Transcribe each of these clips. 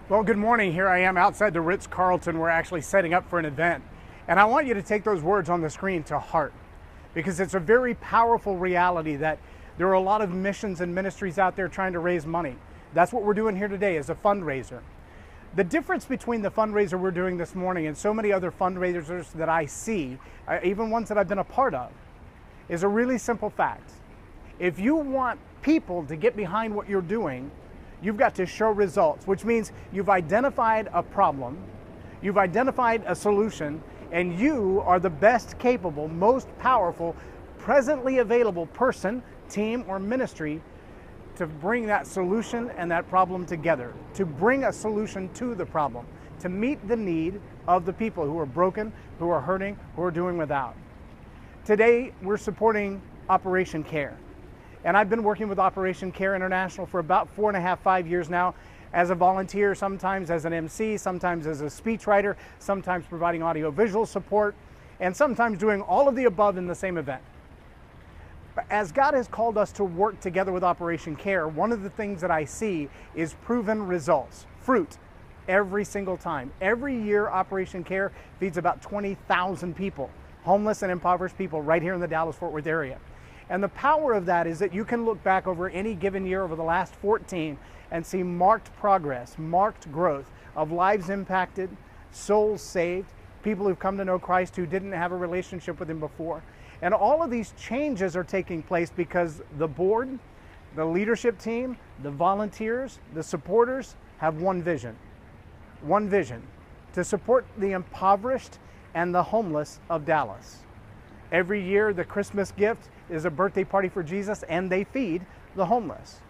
Well, good morning. Here I am outside the Ritz-Carlton. We're actually setting up for an event. And I want you to take those words on the screen to heart, because it's a very powerful reality that there are a lot of missions and ministries out there trying to raise money. That's what we're doing here today, is a fundraiser. The difference between the fundraiser we're doing this morning and so many other fundraisers that I see, even ones that I've been a part of, is a really simple fact. If you want people to get behind what you're doing, you've got to show results, which means you've identified a problem, you've identified a solution, and you are the best capable, most powerful, presently available person, team, or ministry to bring that solution and that problem together, to bring a solution to the problem, to meet the need of the people who are broken, who are hurting, who are doing without. Today, we're supporting Operation Care. And I've been working with Operation Care International for about 4.5, 5 years now, as a volunteer, sometimes as an MC, sometimes as a speechwriter, sometimes providing audio-visual support, and sometimes doing all of the above in the same event. But as God has called us to work together with Operation Care, one of the things that I see is proven results, fruit, every single time. Every year, Operation Care feeds about 20,000 people, homeless and impoverished people, right here in the Dallas-Fort Worth area. And the power of that is that you can look back over any given year over the last 14 and see marked progress, marked growth of lives impacted, souls saved, people who've come to know Christ who didn't have a relationship with Him before. And all of these changes are taking place because the board, the leadership team, the volunteers, the supporters have one vision, to support the impoverished and the homeless of Dallas. Every year, the Christmas gift is a birthday party for Jesus, and they feed the homeless.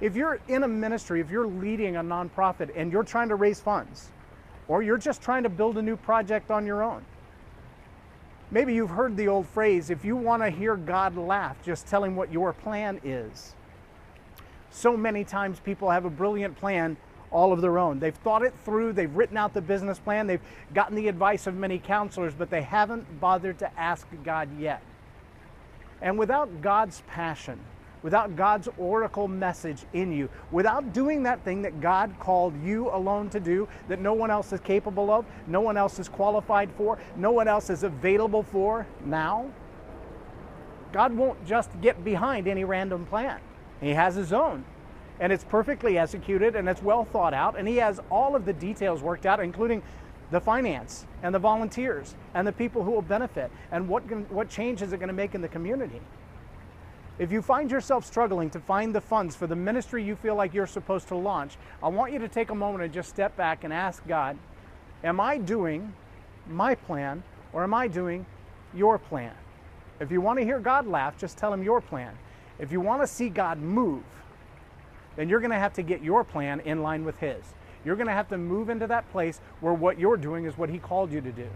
If you're in a ministry, if you're leading a nonprofit and you're trying to raise funds, or you're just trying to build a new project on your own, maybe you've heard the old phrase, if you want to hear God laugh, just tell Him what your plan is. So many times people have a brilliant plan all of their own. They've thought it through, they've written out the business plan, they've gotten the advice of many counselors, but they haven't bothered to ask God yet. And without God's passion, without God's oracle message in you, without doing that thing that God called you alone to do, that no one else is capable of, no one else is qualified for, no one else is available for now, God won't just get behind any random plan. He has His own. And it's perfectly executed, and it's well thought out, and He has all of the details worked out, including the finance and the volunteers and the people who will benefit and what change is it going to make in the community. If you find yourself struggling to find the funds for the ministry you feel like you're supposed to launch, I want you to take a moment and just step back and ask God, am I doing my plan or am I doing your plan? If you want to hear God laugh, just tell Him your plan. If you want to see God move, then you're going to have to get your plan in line with His. You're going to have to move into that place where what you're doing is what He called you to do.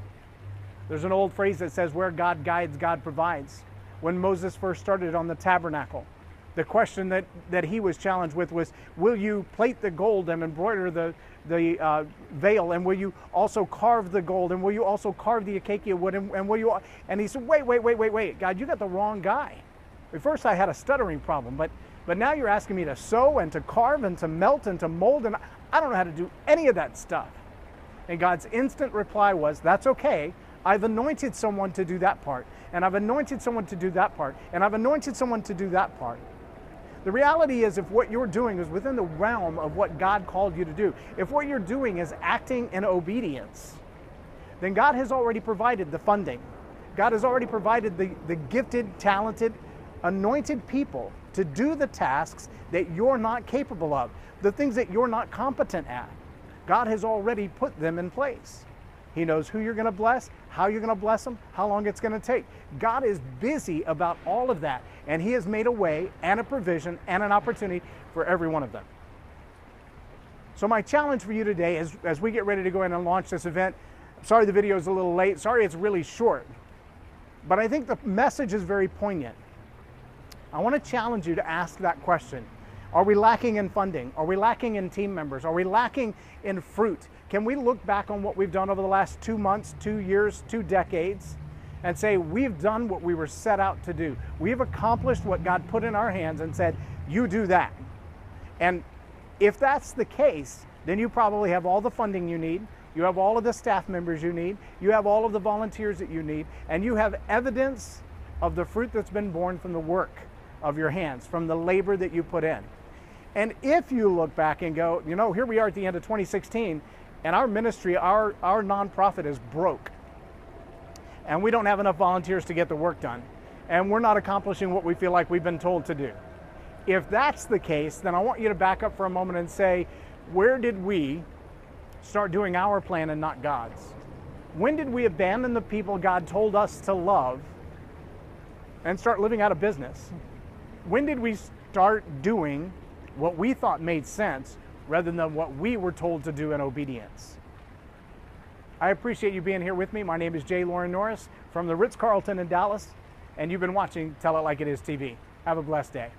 There's an old phrase that says, where God guides, God provides. When Moses first started on the tabernacle, the question that he was challenged with was, will you plate the gold and embroider the veil, and will you also carve the gold, and will you also carve the acacia wood, and will you? And he said, wait, God, you got the wrong guy. At first I had a stuttering problem, but now you're asking me to sew and to carve and to melt and to mold, and I don't know how to do any of that stuff. And God's instant reply was, that's okay. I've anointed someone to do that part, and I've anointed someone to do that part, and I've anointed someone to do that part. The reality is, if what you're doing is within the realm of what God called you to do, if what you're doing is acting in obedience, then God has already provided the funding. God has already provided the gifted, talented, anointed people to do the tasks that you're not capable of, the things that you're not competent at. God has already put them in place. He knows who you're going to bless, how you're going to bless them, how long it's going to take. God is busy about all of that, and He has made a way and a provision and an opportunity for every one of them. So my challenge for you today is, as we get ready to go in and launch this event, sorry the video is a little late, sorry it's really short, but I think the message is very poignant. I want to challenge you to ask that question. Are we lacking in funding? Are we lacking in team members? Are we lacking in fruit? Can we look back on what we've done over the last 2 months, 2 years, 2 decades, and say we've done what we were set out to do? We've accomplished what God put in our hands and said, you do that. And if that's the case, then you probably have all the funding you need, you have all of the staff members you need, you have all of the volunteers that you need, and you have evidence of the fruit that's been born from the work of your hands, from the labor that you put in. And if you look back and go, you know, here we are at the end of 2016, and our ministry, our nonprofit is broke. And we don't have enough volunteers to get the work done. And we're not accomplishing what we feel like we've been told to do. If that's the case, then I want you to back up for a moment and say, where did we start doing our plan and not God's? When did we abandon the people God told us to love and start living out of business? When did we start doing what we thought made sense rather than what we were told to do in obedience? I appreciate you being here with me. My name is J Loren Norris from the Ritz-Carlton in Dallas, and you've been watching Tell It Like It Is TV. Have a blessed day.